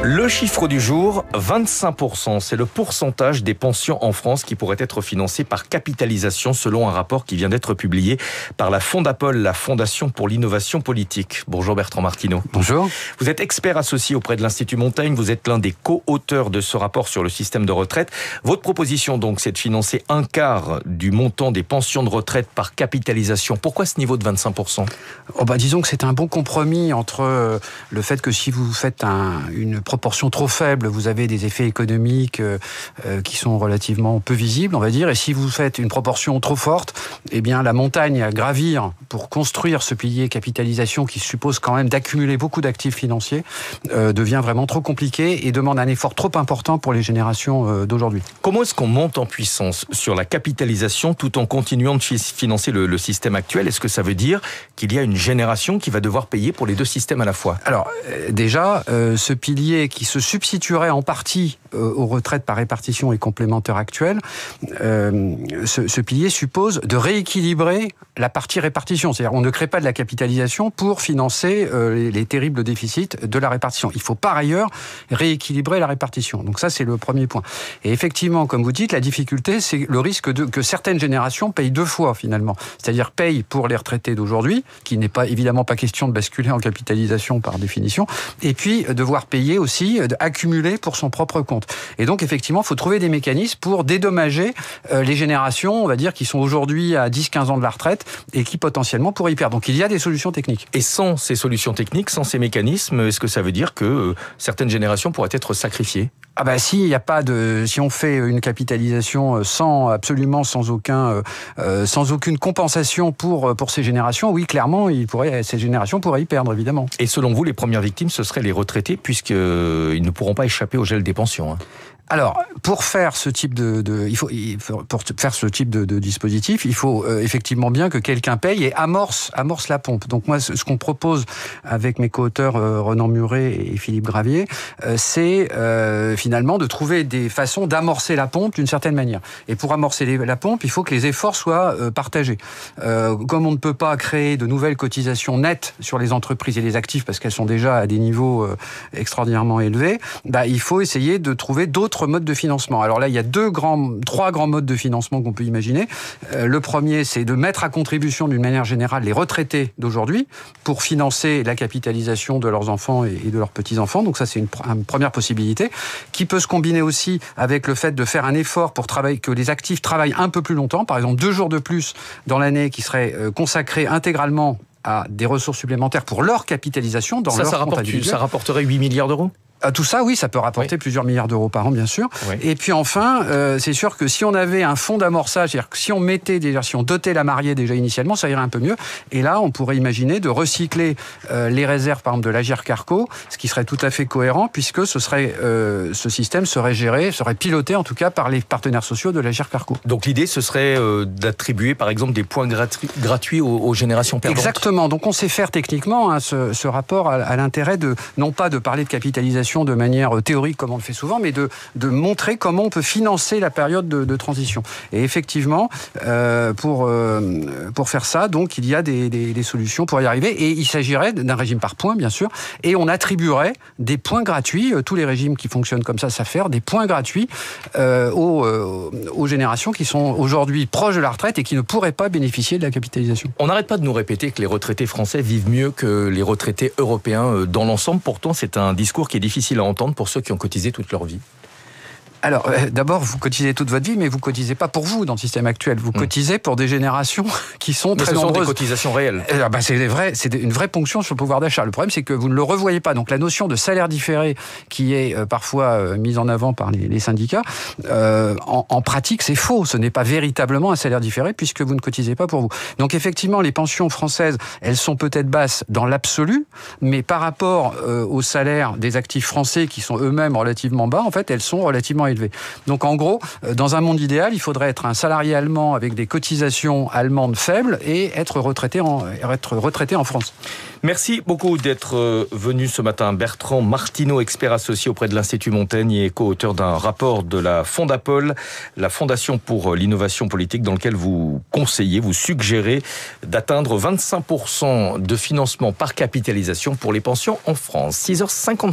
Le chiffre du jour, 25%, c'est le pourcentage des pensions en France qui pourraient être financées par capitalisation selon un rapport qui vient d'être publié par la Fondapol, la Fondation pour l'innovation politique. Bonjour Bertrand Martineau. Bonjour. Vous êtes expert associé auprès de l'Institut Montaigne, vous êtes l'un des co-auteurs de ce rapport sur le système de retraite. Votre proposition donc, c'est de financer un quart du montant des pensions de retraite par capitalisation. Pourquoi ce niveau de 25%? Disons que c'est un bon compromis entre le fait que si vous faites une proportion trop faible, vous avez des effets économiques qui sont relativement peu visibles, on va dire, et si vous faites une proportion trop forte, eh bien la montagne à gravir pour construire ce pilier capitalisation qui suppose quand même d'accumuler beaucoup d'actifs financiers devient vraiment trop compliqué et demande un effort trop important pour les générations d'aujourd'hui. Comment est-ce qu'on monte en puissance sur la capitalisation tout en continuant de financer le système actuel? Est-ce que ça veut dire qu'il y a une génération qui va devoir payer pour les deux systèmes à la fois? Alors, déjà, ce pilier qui se substituerait en partie aux retraites par répartition et complémentaires actuelles, ce pilier suppose de rééquilibrer la partie répartition. C'est-à-dire on ne crée pas de la capitalisation pour financer les terribles déficits de la répartition. Il faut par ailleurs rééquilibrer la répartition. Donc ça, c'est le premier point. Et effectivement, comme vous dites, la difficulté, c'est le risque que certaines générations payent deux fois, finalement. C'est-à-dire payent pour les retraités d'aujourd'hui, qui n'est pas évidemment pas question de basculer en capitalisation par définition, et puis devoir payer aussi, accumuler pour son propre compte. Et donc, effectivement, il faut trouver des mécanismes pour dédommager les générations, on va dire, qui sont aujourd'hui à 10-15 ans de la retraite et qui potentiellement pourraient y perdre. Donc, il y a des solutions techniques. Et sans ces solutions techniques, sans ces mécanismes, est-ce que ça veut dire que certaines générations pourraient être sacrifiées? Si on fait une capitalisation sans aucune compensation pour ces générations, oui, clairement, ces générations pourraient y perdre, évidemment. Et selon vous, les premières victimes, ce seraient les retraités, puisqu'ils ne pourront pas échapper au gel des pensions, hein. Alors, pour faire ce type de dispositif, il faut effectivement bien que quelqu'un paye et amorce la pompe. Donc moi, ce qu'on propose avec mes co-auteurs Ronan Muret et Philippe Gravier, c'est finalement de trouver des façons d'amorcer la pompe d'une certaine manière. Et pour amorcer la pompe, il faut que les efforts soient partagés. Comme on ne peut pas créer de nouvelles cotisations nettes sur les entreprises et les actifs parce qu'elles sont déjà à des niveaux extraordinairement élevés, il faut essayer de trouver d'autres modes de financement. Alors là, il y a trois grands modes de financement qu'on peut imaginer. Le premier, c'est de mettre à contribution d'une manière générale les retraités d'aujourd'hui pour financer la capitalisation de leurs enfants et de leurs petits-enfants. Donc ça, c'est une première possibilité qui peut se combiner aussi avec le fait de faire un effort pour que les actifs travaillent un peu plus longtemps. Par exemple, 2 jours de plus dans l'année qui seraient consacrés intégralement à des ressources supplémentaires pour leur capitalisation dans leur compte individuel. Ça rapporterait 8 milliards d'euros? Tout ça, oui, ça peut rapporter plusieurs milliards d'euros par an, bien sûr. Oui. Et puis enfin, c'est sûr que si on avait un fonds d'amorçage, c'est-à-dire que si on dotait la mariée déjà initialement, ça irait un peu mieux. Et là, on pourrait imaginer de recycler les réserves, par exemple, de l'Agirc-Arrco, ce qui serait tout à fait cohérent, puisque ce système serait piloté, en tout cas, par les partenaires sociaux de l'Agirc-Arrco. Donc l'idée, ce serait d'attribuer, par exemple, des points gratuits aux générations perdantes. Exactement. Donc on sait faire techniquement, ce rapport a l'intérêt non pas de parler de capitalisation de manière théorique comme on le fait souvent, mais de montrer comment on peut financer la période de transition. Et effectivement, pour faire ça, donc il y a des solutions pour y arriver. Et il s'agirait d'un régime par points, bien sûr, et on attribuerait des points gratuits. Tous les régimes qui fonctionnent comme ça savent faire des points gratuits aux générations qui sont aujourd'hui proches de la retraite et qui ne pourraient pas bénéficier de la capitalisation. On n'arrête pas de nous répéter que les retraités français vivent mieux que les retraités européens dans l'ensemble. Pourtant, c'est un discours qui est difficile à entendre pour ceux qui ont cotisé toute leur vie. Alors, d'abord, vous cotisez toute votre vie, mais vous cotisez pas pour vous dans le système actuel. Vous cotisez pour des générations qui sont très nombreuses. Ce sont des cotisations réelles. C'est une vraie ponction sur le pouvoir d'achat. Le problème, c'est que vous ne le revoyez pas. Donc, la notion de salaire différé, qui est parfois mise en avant par les syndicats, en pratique, c'est faux. Ce n'est pas véritablement un salaire différé puisque vous ne cotisez pas pour vous. Donc, effectivement, les pensions françaises, elles sont peut-être basses dans l'absolu, mais par rapport aux salaires des actifs français qui sont eux-mêmes relativement bas, en fait, elles sont relativement élevés. Donc en gros, dans un monde idéal, il faudrait être un salarié allemand avec des cotisations allemandes faibles et être retraité en France. Merci beaucoup d'être venu ce matin. Bertrand Martineau, expert associé auprès de l'Institut Montaigne et co-auteur d'un rapport de la Fondapol, la Fondation pour l'innovation politique, dans lequel vous conseillez, vous suggérez d'atteindre 25% de financement par capitalisation pour les pensions en France. 6h57.